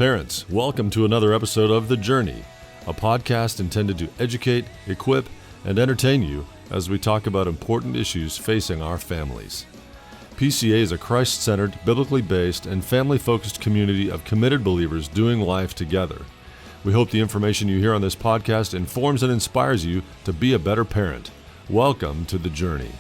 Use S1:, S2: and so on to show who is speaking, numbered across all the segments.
S1: Parents, welcome to another episode of The Journey, a podcast intended to educate, equip, and entertain you as we talk about important issues facing our families. PCA is a Christ-centered, biblically based, and family-focused community of committed believers doing life together. We hope the information you hear on this podcast informs and inspires you to be a better parent. Welcome to The Journey.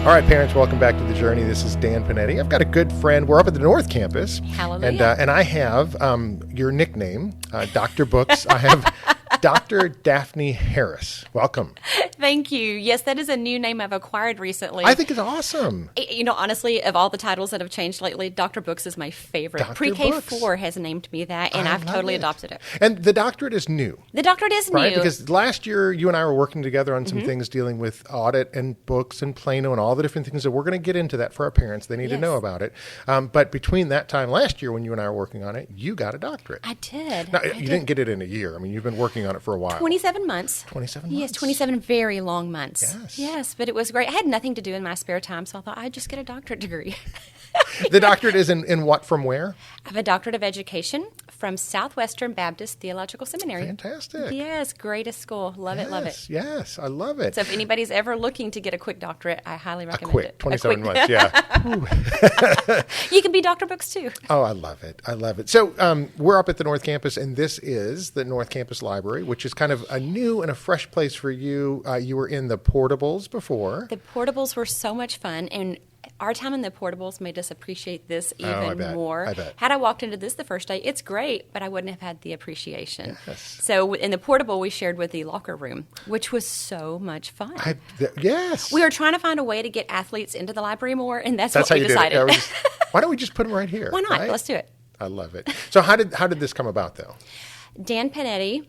S2: All right, parents, welcome back to The Journey. This is Dan Panetti. I've got a good friend. We're up at the North Campus.
S3: Hallelujah.
S2: And I have your nickname, Dr. Books. I have Dr. Daphney Harris. Welcome.
S3: Thank you. Yes, that is a new name I've acquired recently.
S2: I think it's awesome.
S3: You know, honestly, of all the titles that have changed lately, Dr. Books is my favorite.
S2: Dr.
S3: Pre-K
S2: Books.
S3: 4 has named me that, and I've totally adopted it.
S2: And the doctorate is new.
S3: The doctorate is
S2: Right,
S3: new.
S2: because last year you and I were working together on some things dealing with audit and books and Plano and all the different things that we're going to get into that for our parents. They need to know about it. But between that time last year when you and I were working on it, you got a doctorate.
S3: I did.
S2: Now, you didn't get it in a year. I mean, you've been working on it for a while.
S3: 27 months.
S2: 27 months?
S3: Yes, 27 very long months.
S2: Yes.
S3: But it was great. I had nothing to do in my spare time, so I thought I'd just get a doctorate degree.
S2: The doctorate is in what, from where?
S3: I have a doctorate of education from Southwestern Baptist Theological Seminary.
S2: Fantastic.
S3: Yes, greatest school. Love it, love it.
S2: Yes, I love it.
S3: So if anybody's ever looking to get a quick doctorate, I highly recommend it.
S2: 27 months, yeah.
S3: You can be Dr. Books too.
S2: Oh, I love it. I love it. So we're up at the North Campus, and this is the North Campus Library, which is kind of a new and a fresh place for you. You were in the portables before.
S3: The portables were so much fun, and our time in the portables made us appreciate this even more.
S2: I bet.
S3: Had I walked into this the first day, it's great, but I wouldn't have had the appreciation.
S2: Yes.
S3: So in the portable, we shared with the locker room, which was so much fun.
S2: Yes.
S3: We were trying to find a way to get athletes into the library more, and that's
S2: how
S3: what we
S2: you
S3: decided.
S2: did it. Why don't we just put them right here?
S3: Why not?
S2: Right?
S3: Let's do it.
S2: I love it. So how did this come about, though?
S3: Dan Panetti.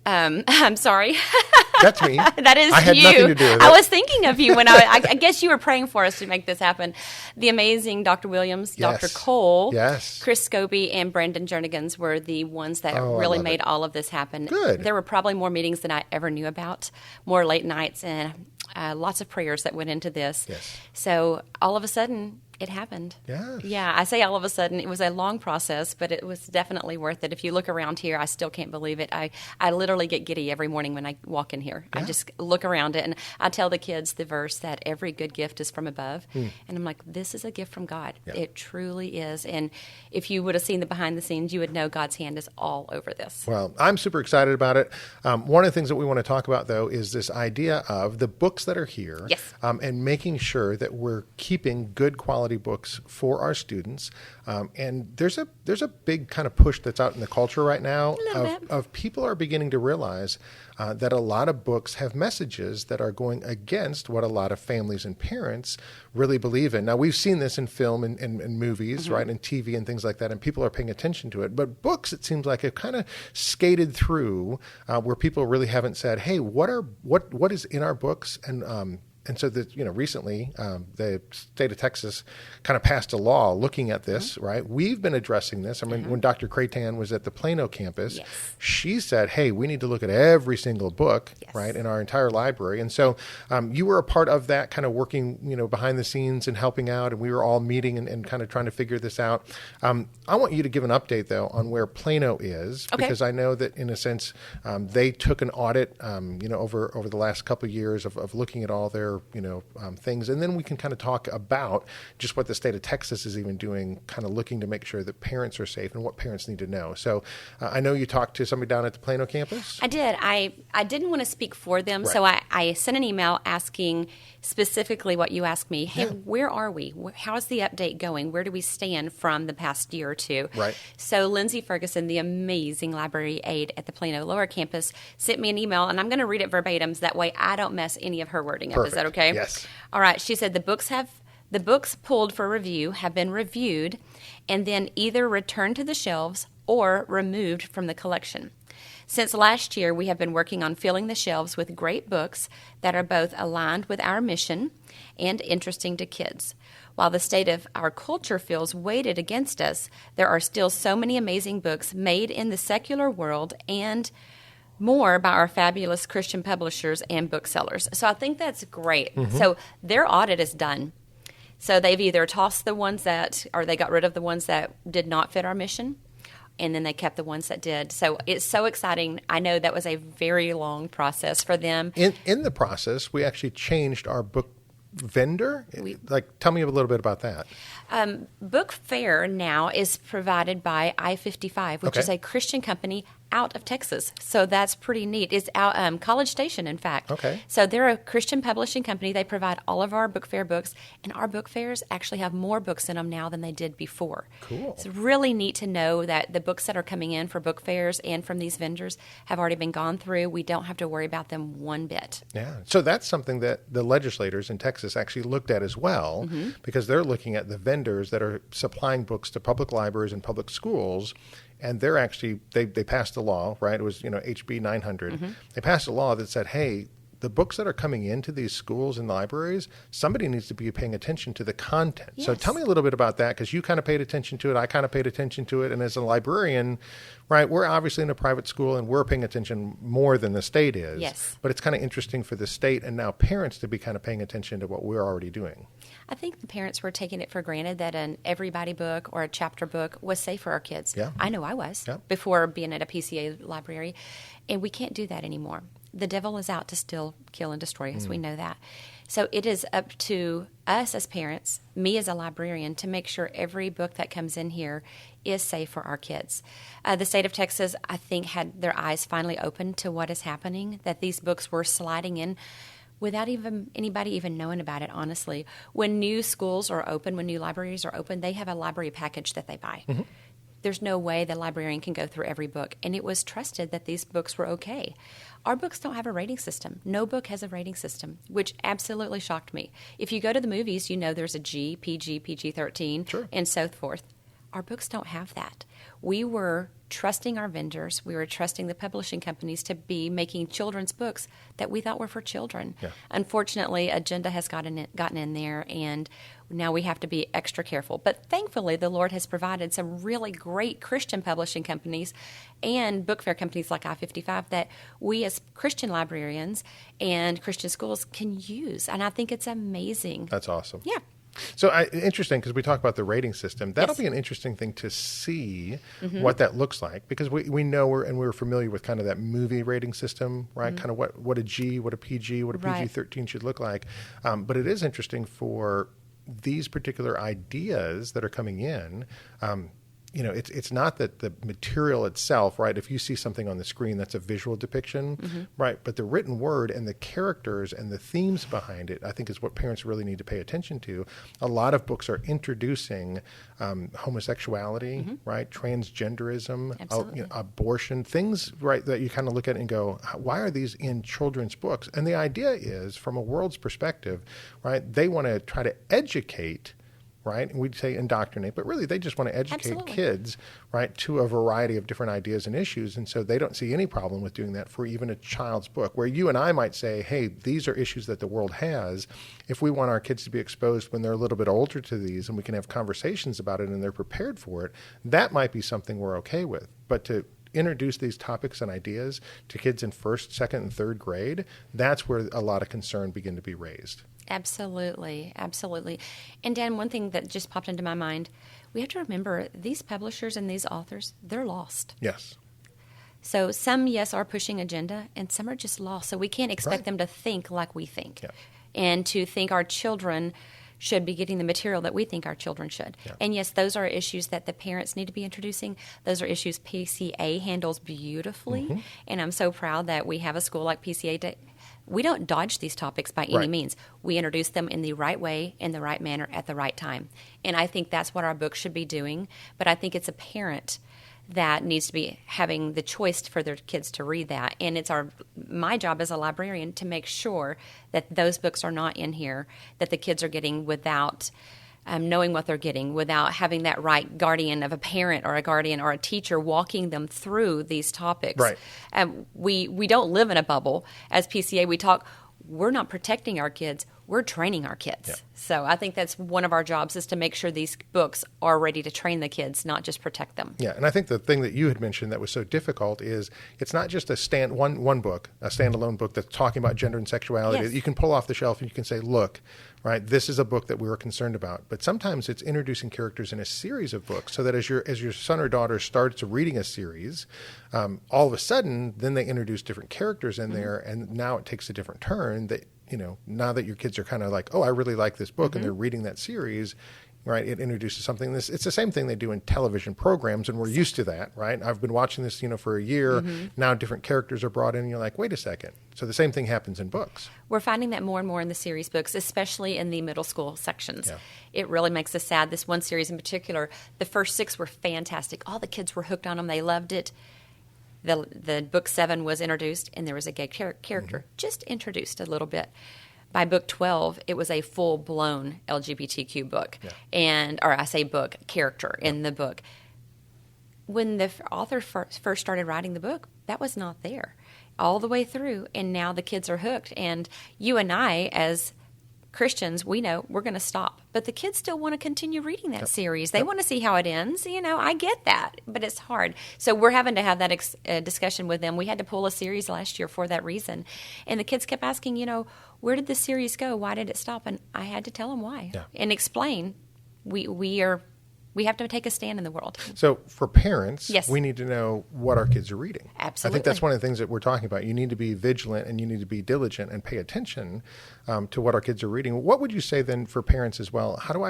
S3: I'm sorry.
S2: That's me.
S3: That is you.
S2: I had nothing to do with it.
S3: I was thinking of you when I guess you were praying for us to make this happen. The amazing Dr. Williams,
S2: Yes.
S3: Dr. Cole,
S2: Yes.
S3: Chris Scobie, and Brandon Jernigans were the ones that really made all of this happen.
S2: Good.
S3: There were probably more meetings than I ever knew about, more late nights, and lots of prayers that went into this.
S2: Yes.
S3: So all of a sudden, it happened.
S2: Yes.
S3: Yeah, I say all of a sudden. It was a long process, but it was definitely worth it. If you look around here, I still can't believe it. I literally get giddy every morning when I walk in here.
S2: Yeah.
S3: I just look around it, and I tell the kids the verse that every good gift is from above. And I'm like, this is a gift from God.
S2: Yeah.
S3: It truly is. And if you would have seen the behind the scenes, you would know God's hand is all over this.
S2: Well, I'm super excited about it. One of the things that we want to talk about, though, is this idea of the books that are here.
S3: Yes.
S2: And making sure that we're keeping good quality books for our students. And there's a big kind of push that's out in the culture right now of people are beginning to realize that a lot of books have messages that are going against what a lot of families and parents really believe in. Now, we've seen this in film and movies, right, and TV and things like that, and people are paying attention to it. But books, it seems like, have kind of skated through where people really haven't said, hey, what is in our books? And so that, recently the state of Texas kind of passed a law looking at this, right? We've been addressing this. I mean, when Dr. Craytan was at the Plano campus, she said, hey, we need to look at every single book, right, in our entire library. And so you were a part of that, kind of working, behind the scenes and helping out, and we were all meeting and kind of trying to figure this out. I want you to give an update, though, on where Plano is, because I know that, in a sense, they took an audit, over the last couple of years of looking at all their things. And then we can kind of talk about just what the state of Texas is even doing, kind of looking to make sure that parents are safe and what parents need to know. So I know you talked to somebody down at the Plano campus.
S3: I did. I didn't want to speak for them, so I sent an email asking specifically what you asked me. Hey, where are we? How's the update going? Where do we stand from the past year or two?
S2: Right.
S3: So Lindsay Ferguson, the amazing library aide at the Plano Lower Campus, sent me an email, and I'm going to read it verbatim, so that way I don't mess any of her wording up. Is that okay?
S2: Yes.
S3: All right. She said the books pulled for review have been reviewed and then either returned to the shelves or removed from the collection. Since last year, we have been working on filling the shelves with great books that are both aligned with our mission and interesting to kids. While the state of our culture feels weighted against us, there are still so many amazing books made in the secular world and more by our fabulous Christian publishers and booksellers. So I think that's great. Mm-hmm. So their audit is done. So they've either tossed the ones or they got rid of the ones that did not fit our mission, and then they kept the ones that did. So it's so exciting. I know that was a very long process for them.
S2: In the process, we actually changed our book vendor. Tell me a little bit about that.
S3: Book Fair now is provided by I-55, which is a Christian company out of Texas. So that's pretty neat. It's out College Station, in fact.
S2: Okay.
S3: So they're a Christian publishing company. They provide all of our Book Fair books, and our Book Fairs actually have more books in them now than they did before.
S2: Cool.
S3: It's really neat to know that the books that are coming in for Book Fairs and from these vendors have already been gone through. We don't have to worry about them one bit.
S2: Yeah. So that's something that the legislators in Texas actually looked at as well, mm-hmm. because they're looking at the vendors that are supplying books to public libraries and public schools. And they're actually, they passed a law, right? It was, HB 900. Mm-hmm. They passed a law that said, hey, the books that are coming into these schools and libraries, somebody needs to be paying attention to the content. Yes. So tell me a little bit about that, because you kind of paid attention to it. I kind of paid attention to it. And as a librarian, right, we're obviously in a private school and we're paying attention more than the state is.
S3: Yes.
S2: But it's kind of interesting for the state and now parents to be kind of paying attention to what we're already doing.
S3: I think the parents were taking it for granted that an everybody book or a chapter book was safe for our kids.
S2: Yeah.
S3: I know I was before being at a PCA library, and we can't do that anymore. The devil is out to steal, kill, and destroy us. We know that. So it is up to us as parents, me as a librarian, to make sure every book that comes in here is safe for our kids. The state of Texas, I think, had their eyes finally opened to what is happening, that these books were sliding in without even anybody even knowing about it, honestly. When new schools are open, when new libraries are open, they have a library package that they buy. Mm-hmm. There's no way the librarian can go through every book, and it was trusted that these books were okay. Our books don't have a rating system. No book has a rating system, which absolutely shocked me. If you go to the movies, there's a G, PG, PG-13,
S2: sure,
S3: and so forth. Our books don't have that. We were trusting our vendors. We were trusting the publishing companies to be making children's books that we thought were for children.
S2: Yeah.
S3: Unfortunately, agenda has gotten in there, and now we have to be extra careful. But thankfully, the Lord has provided some really great Christian publishing companies and book fair companies like I-55 that we as Christian librarians and Christian schools can use. And I think it's amazing.
S2: That's awesome.
S3: Yeah.
S2: So interesting, because we talk about the rating system. That'll be an interesting thing to see what that looks like, because we know we're familiar with kind of that movie rating system, right? Mm-hmm. Kind of what a G, what a PG, what a PG-13 should look like. But it is interesting for these particular ideas that are coming in. It's not that the material itself, right? If you see something on the screen, that's a visual depiction, right? But the written word and the characters and the themes behind it, I think, is what parents really need to pay attention to. A lot of books are introducing homosexuality, right? Transgenderism, abortion, things, right, that you kind of look at it and go, why are these in children's books? And the idea is, from a world's perspective, right, they want to try to educate, right? And we'd say indoctrinate, but really they just want to educate kids, right, to a variety of different ideas and issues. And so they don't see any problem with doing that for even a child's book, where you and I might say, hey, these are issues that the world has. If we want our kids to be exposed when they're a little bit older to these and we can have conversations about it and they're prepared for it, that might be something we're okay with. But to introduce these topics and ideas to kids in first, second, and third grade, that's where a lot of concern begin to be raised.
S3: Absolutely. And Dan, one thing that just popped into my mind, we have to remember these publishers and these authors, they're lost.
S2: Yes.
S3: So some, yes, are pushing agenda, and some are just lost. So we can't expect them to think like we think, and to think our children should be getting the material that we think our children should. Yeah. And yes, those are issues that the parents need to be introducing. Those are issues PCA handles beautifully. And I'm so proud that we have a school like PCA. We don't dodge these topics by any means. We introduce them in the right way, in the right manner, at the right time. And I think that's what our books should be doing. But I think it's a parent that needs to be having the choice for their kids to read that. And it's my job as a librarian to make sure that those books are not in here, that the kids are getting without knowing what they're getting without having that right guardian of a parent or a guardian or a teacher walking them through these topics.
S2: Right.
S3: We don't live in a bubble. As PCA, we talk, we're not protecting our kids, we're training our kids.
S2: Yeah.
S3: So I think that's one of our jobs, is to make sure these books are ready to train the kids, not just protect them.
S2: Yeah, and I think the thing that you had mentioned that was so difficult is it's not just one book, a standalone book that's talking about gender and sexuality
S3: Yes.
S2: that you can pull off the shelf and you can say, look, right, this is a book that we were concerned about. But sometimes it's introducing characters in a series of books, so that as your son or daughter starts reading a series, all of a sudden, then they introduce different characters in there, and now it takes a different turn that, now that your kids are kind of like, oh, I really like this book, and they're reading that series, right? It introduces something. It's the same thing they do in television programs, and we're used to that, right? I've been watching this, for a year. Now different characters are brought in, and you're like, wait a second. So the same thing happens in books.
S3: We're finding that more and more in the series books, especially in the middle school sections.
S2: Yeah.
S3: It really makes us sad. This one series in particular, the first 6 were fantastic. All the kids were hooked on them. They loved it. The book 7 was introduced, and there was a gay character, just introduced a little bit. By book 12, it was a full-blown LGBTQ book, or I say book, character in the book. When the author first started writing the book, that was not there all the way through, and now the kids are hooked. And you and I, as Christians, we know we're going to stop. But the kids still want to continue reading that series. They want to see how it ends. I get that, but it's hard. So we're having to have that discussion with them. We had to pull a series last year for that reason. And the kids kept asking, where did the series go? Why did it stop? And I had to tell them why and explain. We have to take a stand in the world.
S2: So for parents,
S3: Yes.
S2: we need to know what our kids are reading.
S3: Absolutely.
S2: I think that's one of the things that we're talking about. You need to be vigilant, and you need to be diligent and pay attention to what our kids are reading. What would you say then for parents as well? How do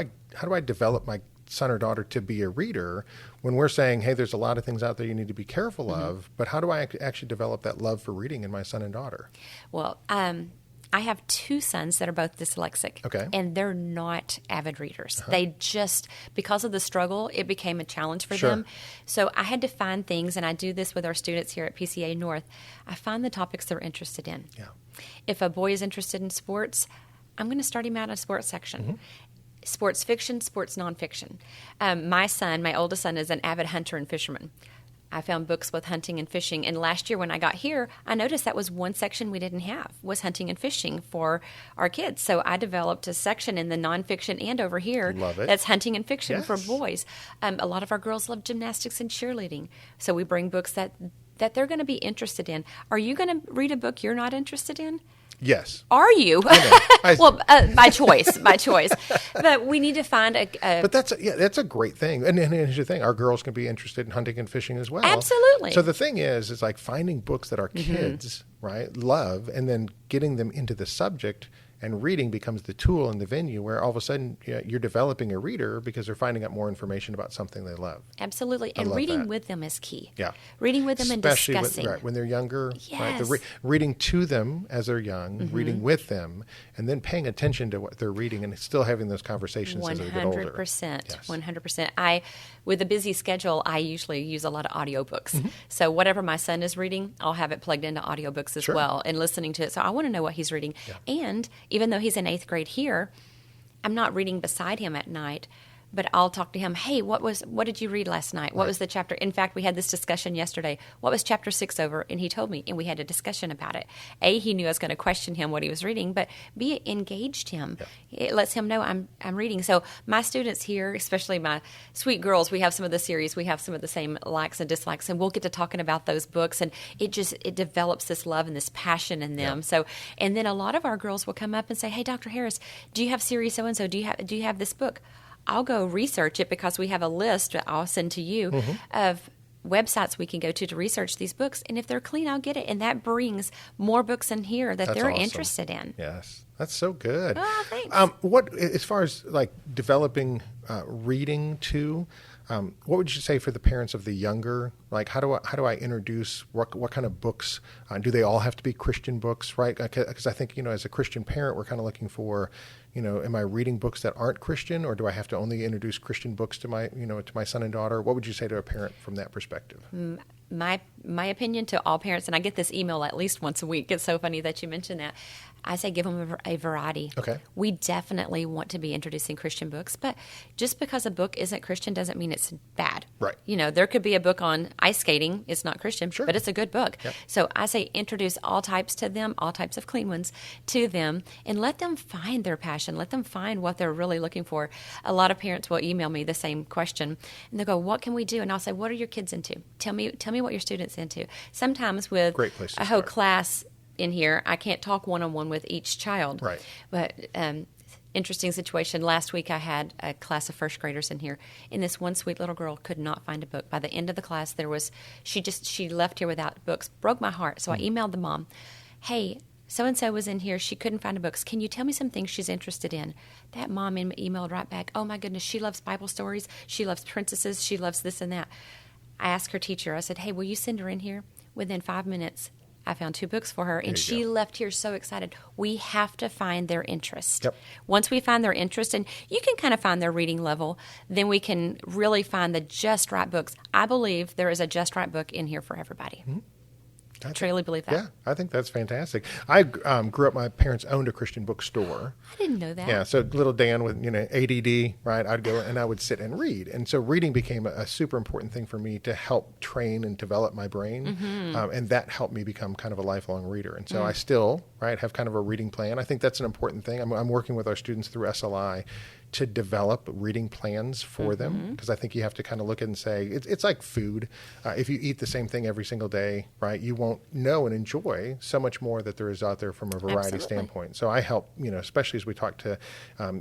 S2: I develop my son or daughter to be a reader when we're saying, hey, there's a lot of things out there you need to be careful of, but how do I actually develop that love for reading in my son and daughter?
S3: Well, I have 2 sons that are both dyslexic,
S2: Okay.
S3: and they're not avid readers. They just, because of the struggle, it became a challenge for
S2: Sure.
S3: them. So I had to find things, and I do this with our students here at PCA North. I find the topics they're interested in.
S2: Yeah.
S3: If a boy is interested in sports, I'm going to start him out in a sports section. Sports fiction, sports nonfiction. My oldest son, is an avid hunter and fisherman. I found books with hunting and fishing. And last year when I got here, I noticed that was one section we didn't have, was hunting and fishing for our kids. So I developed a section in the nonfiction and over here
S2: Love it.
S3: that's hunting and fiction
S2: Yes.
S3: for boys. A lot of our girls love gymnastics and cheerleading. So we bring books that they're going to be interested in. Are you going to read a book you're not interested in?
S2: Yes.
S3: Are you? Well, by choice, But we need to find a
S2: But that's a great thing. And here's the thing: our girls can be interested in hunting and fishing as well.
S3: Absolutely.
S2: So the thing is like finding books that our kids right love, and then getting them into the subject. And reading becomes the tool and the venue where all of a sudden you're developing a reader because they're finding out more information about something they love.
S3: Absolutely.
S2: I
S3: And
S2: love
S3: reading
S2: that.
S3: with them is key.
S2: Yeah.
S3: Reading with them
S2: Especially
S3: and discussing.
S2: when they're younger. Right?
S3: Yes.
S2: Reading to them as they're young, reading with them, and then paying attention to what they're reading and still having those conversations as they get older.
S3: 100%.
S2: Yes.
S3: 100%. With a busy schedule, I usually use a lot of audiobooks. So whatever my son is reading, I'll have it plugged into audiobooks as
S2: Sure.
S3: well and listening to it. So I want to know what he's reading. And even though he's in 8th grade here, I'm not reading beside him at night, but I'll talk to him. Hey, what did you read last night? What was the chapter? In fact, we had this discussion yesterday. What was chapter 6 over? And he told me, and we had a discussion about it. A, he knew I was going to question him what he was reading, but B, it engaged him. Yeah. It lets him know I'm reading. So my students here, especially my sweet girls, we have some of the series, we have some of the same likes and dislikes, and we'll get to talking about those books, and it develops this love and this passion in them.
S2: Yeah.
S3: So, and then a lot of our girls will come up and say, hey, Dr. Harris, do you have series so-and-so? Do you have this book? I'll go research it because we have a list that I'll send to you of websites we can go to research these books. And if they're clean, I'll get it. And that brings more books in here that they're
S2: awesome.
S3: interested in.
S2: Yes, that's so good.
S3: Oh, thanks.
S2: What, as far as like developing reading too, what would you say for the parents of the younger? Like, how do I introduce what kind of books? Do they all have to be Christian books, right? Because I think as a Christian parent, we're kind of looking for, am I reading books that aren't Christian, or do I have to only introduce Christian books to my son and daughter? What would you say to a parent from that perspective?
S3: my opinion to all parents, and I get this email at least once a week. It's so funny that you mentioned that. I say give them a variety.
S2: Okay.
S3: We definitely want to be introducing Christian books, but just because a book isn't Christian doesn't mean it's bad.
S2: Right.
S3: There could be a book on ice skating. It's not Christian,
S2: Sure.
S3: but it's a good book.
S2: Yep.
S3: So I say introduce all types to them, all types of clean ones to them, and let them find their passion. Let them find what they're really looking for. A lot of parents will email me the same question, and they'll go, "What can we do?" And I'll say, "What are your kids into? Tell me what your students into." Sometimes with
S2: Great place to
S3: a whole
S2: start.
S3: class in here, I can't talk one-on-one with each child.
S2: Right.
S3: But interesting situation. Last week I had a class of first graders in here, and this one sweet little girl could not find a book. By the end of the class, she left here without books. Broke my heart. So I emailed the mom, "Hey, so-and-so was in here. She couldn't find the books. Can you tell me some things she's interested in?" That mom emailed right back, "Oh my goodness, she loves Bible stories. She loves princesses. She loves this and that." I asked her teacher, I said, "Hey, will you send her in here?" Within 5 minutes, I found 2 books for her, and she left here so excited. We have to find their interest.
S2: Yep.
S3: Once we find their interest, and you can kind of find their reading level, then we can really find the just right books. I believe there is a just right book in here for everybody.
S2: Mm-hmm.
S3: I truly believe that.
S2: Yeah, I think that's fantastic. I grew up, my parents owned a Christian bookstore.
S3: I didn't know that.
S2: Yeah, so little Dan with, ADD, right? I'd go and I would sit and read. And so reading became a super important thing for me to help train and develop my brain. And that helped me become kind of a lifelong reader. And so I still, have kind of a reading plan. I think that's an important thing. I'm working with our students through SLI to develop reading plans for them, because I think you have to kind of look at and say, it's like food. If you eat the same thing every single day, right, you won't know and enjoy so much more that there is out there from a variety standpoint. So I help, especially as we talk to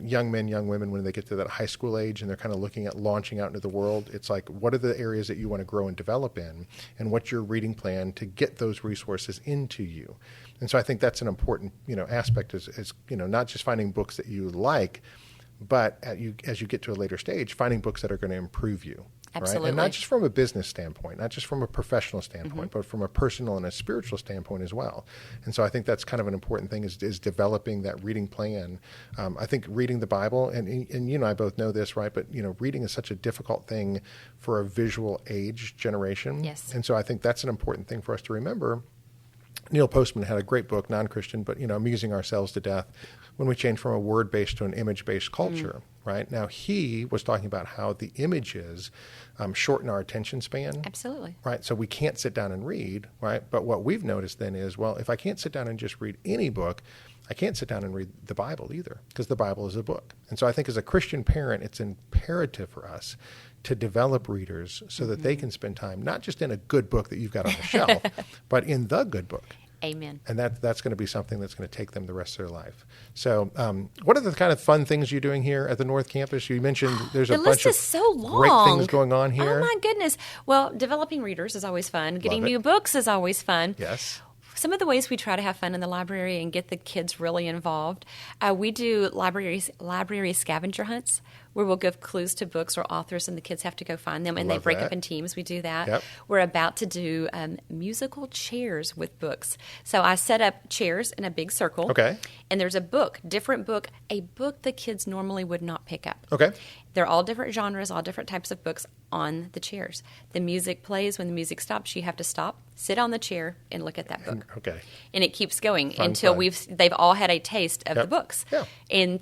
S2: young men, young women, when they get to that high school age and they're kind of looking at launching out into the world, it's like, what are the areas that you want to grow and develop in, and what's your reading plan to get those resources into you? And so I think that's an important, aspect is not just finding books that you like, but as you get to a later stage, finding books that are going to improve you.
S3: Absolutely.
S2: Right? And not just from a business standpoint, not just from a professional standpoint, but from a personal and a spiritual standpoint as well. And so I think that's kind of an important thing is developing that reading plan. I think reading the Bible, and you and I both know this, right? But, reading is such a difficult thing for a visual age generation.
S3: Yes.
S2: And so I think that's an important thing for us to remember. Neil Postman had a great book, non-Christian, but, amusing ourselves to death when we changed from a word-based to an image-based culture, right? Now, he was talking about how the images shorten our attention span.
S3: Absolutely.
S2: Right? So we can't sit down and read, right? But what we've noticed then is, well, if I can't sit down and just read any book, I can't sit down and read the Bible either, because the Bible is a book. And so I think as a Christian parent, it's imperative for us to develop readers so that they can spend time, not just in a good book that you've got on the shelf, but in the good book.
S3: Amen.
S2: And that's going to be something that's going to take them the rest of their life. So what are the kind of fun things you're doing here at the North Campus? You mentioned there's a bunch of great things going on here.
S3: Oh, my goodness. Well, developing readers is always fun. Getting new books is always fun.
S2: Yes.
S3: Some of the ways we try to have fun in the library and get the kids really involved, we do library scavenger hunts where we'll give clues to books or authors and the kids have to go find them, and they break up in teams. We do that. Yep. We're about to do musical chairs with books. So I set up chairs in a big circle.
S2: Okay.
S3: And there's a book, different book, a book the kids normally would not pick up.
S2: Okay.
S3: They're all different genres, all different types of books on the chairs. The music plays. When the music stops, you have to stop, sit on the chair, and look at that book.
S2: Okay.
S3: And it keeps going until they've all had a taste of the books.
S2: Yeah.
S3: And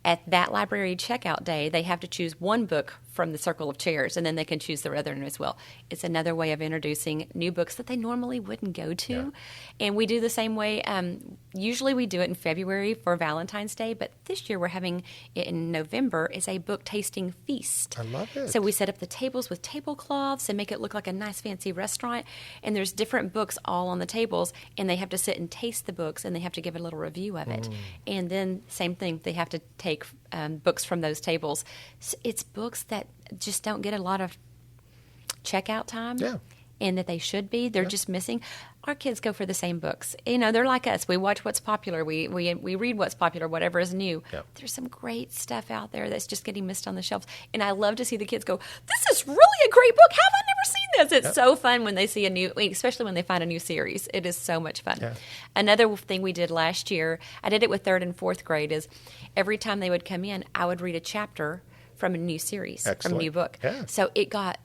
S3: at that library checkout day, they have to choose one book from the circle of chairs, and then they can choose their other one as well. It's another way of introducing new books that they normally wouldn't go to. Yeah. And we do the same way. Usually we do it in February for Valentine's Day, but this year we're having it in November as a book tasting feast.
S2: I love it.
S3: So we set up the tables with tablecloths and make it look like a nice fancy restaurant, and there's different books all on the tables, and they have to sit and taste the books, and they have to give a little review of it. And then same thing, they have to take books from those tables. So it's books that just don't get a lot of checkout time. Yeah. And that they should be. They're just missing. Our kids go for the same books. They're like us. We watch what's popular. We read what's popular, whatever is new. Yep. There's some great stuff out there that's just getting missed on the shelves. And I love to see the kids go, this is really a great book. How have I never seen this? It's so fun when they see a new, especially when they find a new series. It is so much fun. Yeah. Another thing we did last year, I did it with 3rd and 4th grade, is every time they would come in, I would read a chapter from a new series, from a new book. Yeah. So it got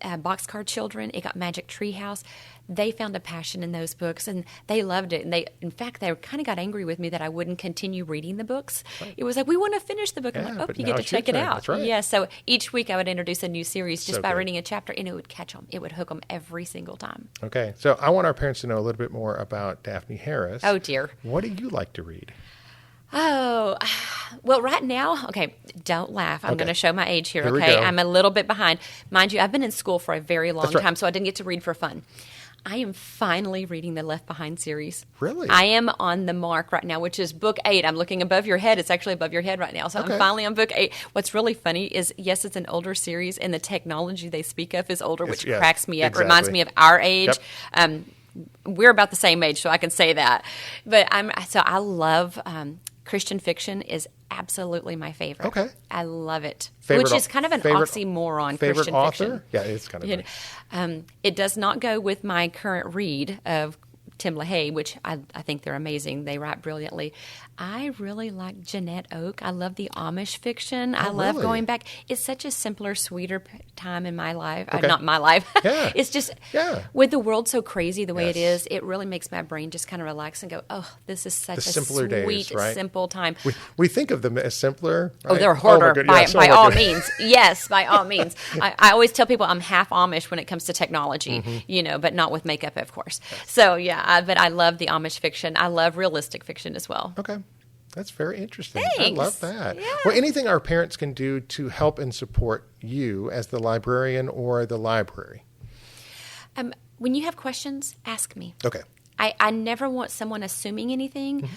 S3: Boxcar Children. It got Magic Tree House. They found a passion in those books, and they loved it. And in fact, they kind of got angry with me that I wouldn't continue reading the books. Right. It was like, we want to finish the book. I'm like, you get to check it out.
S2: That's right.
S3: Yeah, so each week I would introduce a new series just by reading a chapter, and it would catch them. It would hook them every single time.
S2: Okay, so I want our parents to know a little bit more about Daphney Harris.
S3: Oh, dear.
S2: What do you like to read?
S3: Oh, well, right now, okay, don't laugh. I'm going to show my age here,
S2: we
S3: okay?
S2: go.
S3: I'm a little bit behind. Mind you, I've been in school for a very long time, so I didn't get to read for fun. I am finally reading the Left Behind series.
S2: Really?
S3: I am on the mark right now, which is book 8. I'm looking above your head. It's actually above your head right now. So I'm finally on book 8. What's really funny is, yes, it's an older series, and the technology they speak of is older, which cracks me up.
S2: Exactly.
S3: Reminds me of our age.
S2: Yep.
S3: We're about the same age, so I can say that. But I love Christian fiction is absolutely my favorite.
S2: Okay.
S3: I love it.
S2: Favorite,
S3: which is kind of an oxymoron,
S2: favorite
S3: Christian
S2: author?
S3: fiction.
S2: Yeah, it's kind of funny.
S3: It does not go with my current read of Tim LaHaye, which I think they're amazing. They write brilliantly. I really like Jeanette Oak. I love the Amish fiction. I love going back. It's such a simpler, sweeter time in my life. Not my life.
S2: Yeah.
S3: It's just, with the world so crazy the way it is, it really makes my brain just kind of relax and go, oh, this is such a sweet,
S2: days, right?
S3: simple time.
S2: We think of them as simpler. Right?
S3: Oh, they're harder by all means. Yes, by all means. I always tell people I'm half Amish when it comes to technology, but not with makeup, of course. So, but I love the Amish fiction. I love realistic fiction as well.
S2: Okay. That's very interesting.
S3: Thanks.
S2: I love that.
S3: Yeah.
S2: Well, anything our parents can do to help and support you as the librarian or the library?
S3: When you have questions, ask me.
S2: Okay.
S3: I never want someone assuming anything,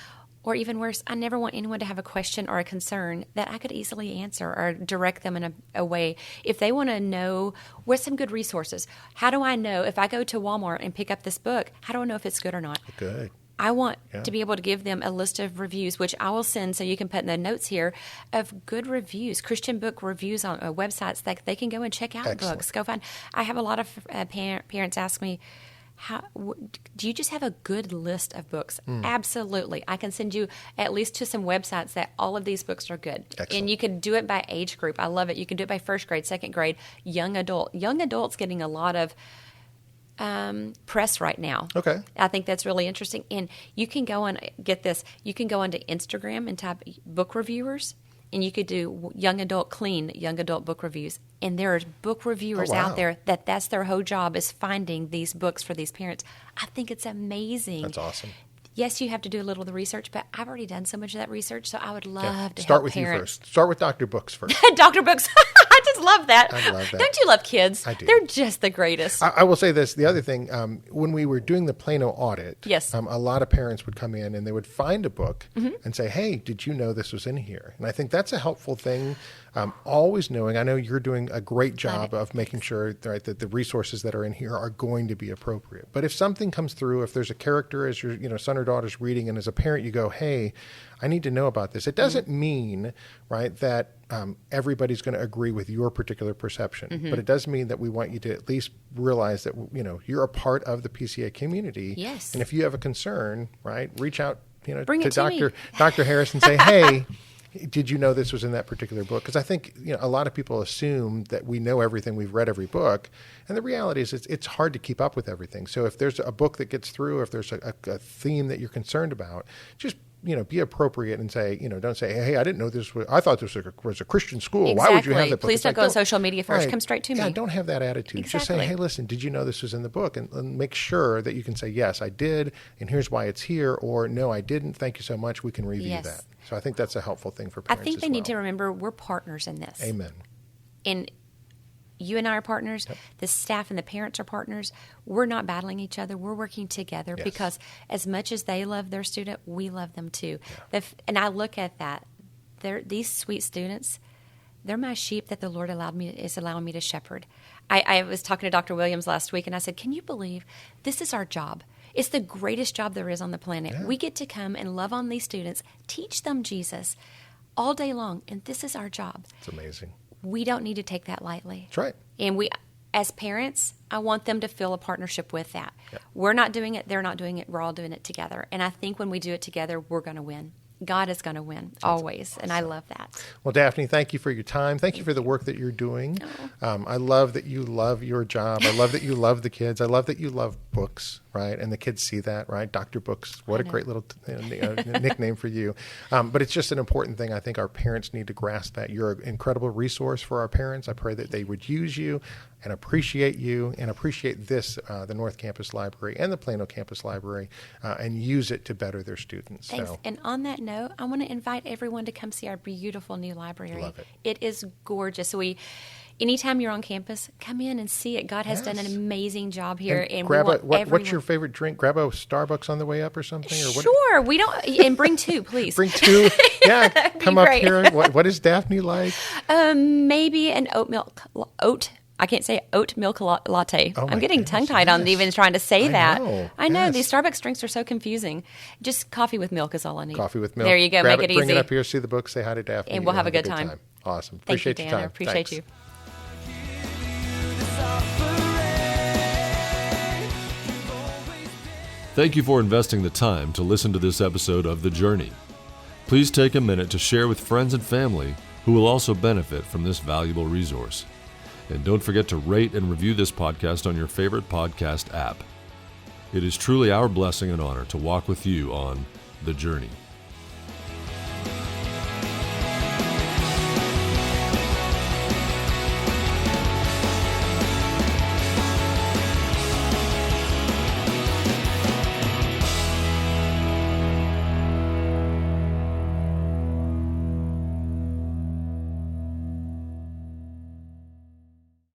S3: or even worse, I never want anyone to have a question or a concern that I could easily answer or direct them in a way. If they want to know where's some good resources, how do I know if I go to Walmart and pick up this book, how do I know if it's good or not?
S2: Good.
S3: I want to be able to give them a list of reviews, which I will send so you can put in the notes here, of good reviews, Christian book reviews on websites that they can go and check out books. Go find. I have a lot of parents ask me, do you just have a good list of books? Absolutely. I can send you at least to some websites that all of these books are good.
S2: Excellent.
S3: And you can do it by age group. I love it. You can do it by first grade, second grade, young adult. Young adult's getting a lot of press right now.
S2: Okay.
S3: I think that's really interesting. And you can go on, get this, you can go onto Instagram and type book reviewers, and you could do young adult book reviews. And there are book reviewers out there that's their whole job, is finding these books for these parents. I think it's amazing.
S2: That's awesome.
S3: Yes, you have to do a little of the research, but I've already done so much of that research, so I would love to
S2: start
S3: help
S2: with
S3: parents.
S2: you first. Start with Dr. Books first.
S3: Dr. Books. I just love that.
S2: I love that.
S3: Don't you love kids?
S2: I do.
S3: They're just the greatest.
S2: I will say this. The other thing, when we were doing the Plano audit,
S3: Yes.
S2: A lot of parents would come in and they would find a book and say, hey, did you know this was in here? And I think that's a helpful thing. Always knowing, I know you're doing a great job of making sure that the resources that are in here are going to be appropriate. But if something comes through, if there's a character as your son or daughter's reading, and as a parent you go, hey, I need to know about this. It doesn't mean, right, that everybody's going to agree with your particular perception, but it does mean that we want you to at least realize that, you're a part of the PCA community.
S3: Yes.
S2: And if you have a concern, right, reach out,
S3: Bring
S2: to
S3: it to me.
S2: Dr. Harris and say, hey, did you know this was in that particular book? Because I think a lot of people assume that we know everything, we've read every book, and the reality is it's hard to keep up with everything. So if there's a book that gets through, if there's a theme that you're concerned about, just be appropriate and say, don't say, hey, I didn't know this was, I thought this was a Christian school.
S3: Exactly.
S2: Why would you have that book?
S3: Please don't go on social media first. Right. Come straight to me.
S2: Yeah, don't have that attitude.
S3: Exactly.
S2: Just say, hey, listen, did you know this was in the book? And make sure that you can say, yes, I did, and here's why it's here, or no, I didn't. Thank you so much. We can review that. So I think that's a helpful thing for parents.
S3: I think they need to remember we're partners in this.
S2: Amen.
S3: And you and I are partners. Yep. The staff and the parents are partners. We're not battling each other. We're working together because as much as they love their student, we love them too. Yeah. And I look at that. These sweet students, they're my sheep that the Lord is allowing me to shepherd. I was talking to Dr. Williams last week, and I said, can you believe this is our job? It's the greatest job there is on the planet. Yeah. We get to come and love on these students, teach them Jesus all day long, and this is our job.
S2: It's amazing.
S3: We don't need to take that lightly.
S2: That's right.
S3: And we, as parents, I want them to feel a partnership with that.
S2: Yep.
S3: We're not doing it. They're not doing it. We're all doing it together. And I think when we do it together, we're going to win. God is going to win always. Awesome. And I love that.
S2: Well, Daphne, thank you for your time. Thank you for the work that you're doing. I love that you love your job. I love that you love the kids. I love that you love books, right? And the kids see that, right? Dr. Books, what a great little nickname for you. But it's just an important thing. I think our parents need to grasp that. You're an incredible resource for our parents. I pray that they would use you and appreciate you and appreciate this, the North Campus Library and the Plano Campus Library, and use it to better their students.
S3: Thanks. So. And on that note, I want to invite everyone to come see our beautiful new library.
S2: Love it.
S3: It is gorgeous. Anytime you're on campus, come in and see it. God has done an amazing job here. And
S2: grab what's your favorite drink? Grab a Starbucks on the way up or something? Or what?
S3: Sure. We don't, and bring two, please.
S2: Bring two. Yeah. Come up here. What is Daphne like?
S3: Maybe an oat milk latte.
S2: Oh,
S3: I'm getting tongue-tied on even trying to say that. I know.
S2: Yes.
S3: These Starbucks drinks are so confusing. Just coffee with milk is all I need.
S2: Coffee with milk.
S3: There you go.
S2: Grab
S3: Make it easy.
S2: Bring it up here, see the book, say hi to Daphne.
S3: And we'll have a good time.
S2: Awesome.
S3: Thank
S2: Appreciate
S3: you, Dan.
S2: your time.
S3: I appreciate you.
S1: Thank you for investing the time to listen to this episode of The Journey. Please take a minute to share with friends and family who will also benefit from this valuable resource. And don't forget to rate and review this podcast on your favorite podcast app. It is truly our blessing and honor to walk with you on The Journey.